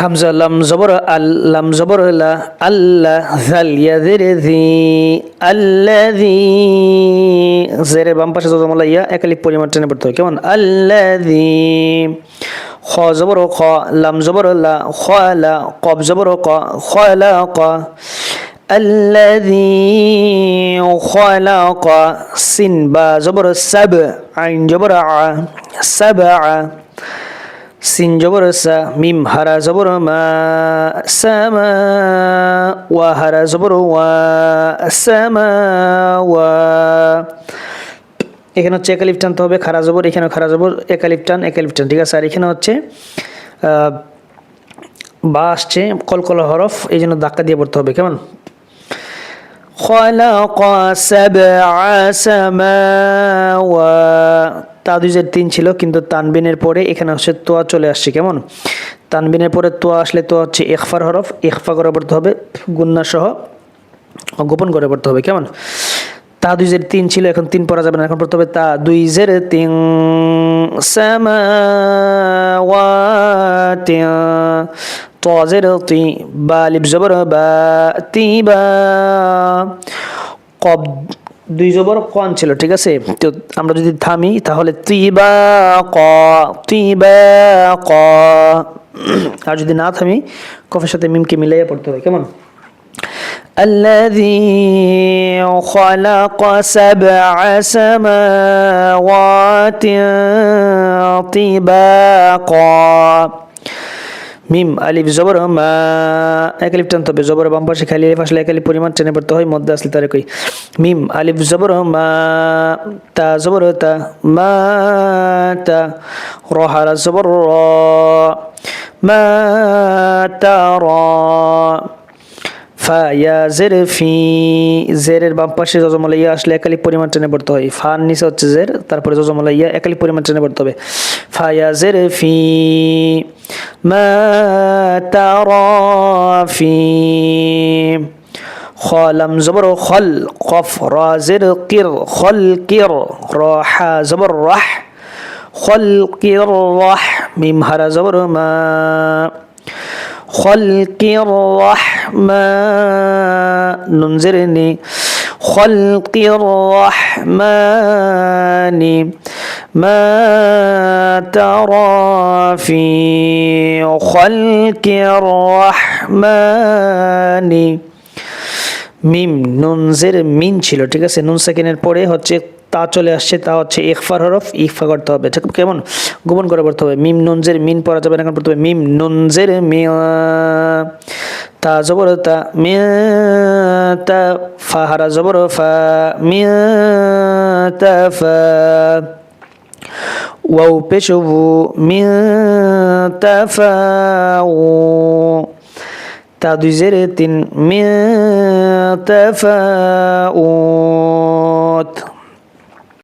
হামজা লাম জবর আল লাম জবর লা আল্লাহ জাল ইয়াজির জি আল্লাযী জেরের বাম পাশে জজমলা ইয়া একালিপ পরিমাণ টেনে পড়তে হবে কেমন আল্লাযী খ জবর খ লাম জবর লা খালা কফ জবর ক খালাক الذي خلق سين با زبر سبع عين جبر ع سبع সিন জবর সা মিম হারা জবর মা সামা ওয়া হারা জবর ওয়া সামা ওয়া এখানে হচ্ছে একালিফ টানতে হবে খারা জবর এখানে খারা জবর একালিফ টান ঠিক আছে আর এখানে হচ্ছে বা আসছে কলকলা হরফ এই জন্য ধাক্কা দিয়ে পড়তে হবে কেমন خلق سبع سماوات তাদুজের তিন ছিল কিন্তু তানবিনের পরে এখানে হচ্ছে তোয়া চলে আসছে কেমন তানবিনের পরে তোয়া আসলে তো হচ্ছে ইখফার হরফ ইখফা করে পড়তে হবে গুন্না সহ গোপন করে পড়তে হবে কেমন তাদুজের তিন ছিল এখন তিন পড়া যাবে না এখন পড়তে হবে তাদুজের তিন সামাওয়াতি তাজের তি বা লিফ জবর বা তিবা কব দুই জবর কন ছিল ঠিক আছে তো আমরা যদি থামি তাহলে তিবা ক আর যদি না থামি কফের সাথে মিমকে মিলাইয়া পড়তে হবে কেমন الذي خلق سبع سماوات طباقا মিম আলিফ জবর মা একালিফ টানতে হবে জবর বাম পাশে খালি আলিফ আসলে একালিফ পরিমাণ টেনে পড়তে হয় মধ্যে আসলে তার কই মিম আলিফ জবর মা তা জবর তা মা তা র হারা জবর র মা তা র ফা ইয়া জের ফি জেরের বাম পাশে জজমলা ইয়া আসলে একালিফ পরিমাণ টেনে পড়তে হয় ফার নিচে হচ্ছে জের তারপরে জজমলা ইয়া একালিফ পরিমাণ টেনে পড়তে হবে ফা ইয়া জের ফি মা তারা ফি খলাম জবর খল কফ রা জের কির খল কির রা হা জবর রাহ খল কির রাহ মিম হারা জবর মা خلق الرحمن ننزرني خلق الرحمن ما ترى في خلق الرحمن মিম নুনজের মিন ছিল ঠিক আছে নুন সেকেন্ডের পরে হচ্ছে তা চলে আসছে তা হচ্ছে ইখফার হরফ ইখফা করতে হবে ঠিক কেমন গোপন করে পড়তে হবে মিম নুনজের মিন পড়া যাবে না এখন পড়তে হবে মিম নুনজের মি তা জবর তা মি তা ফা হারা জবর ফা মি তা ফা ওয়াও পেশবু মি তা ফা ও তা দুই জেরে তিন মি তাফাউত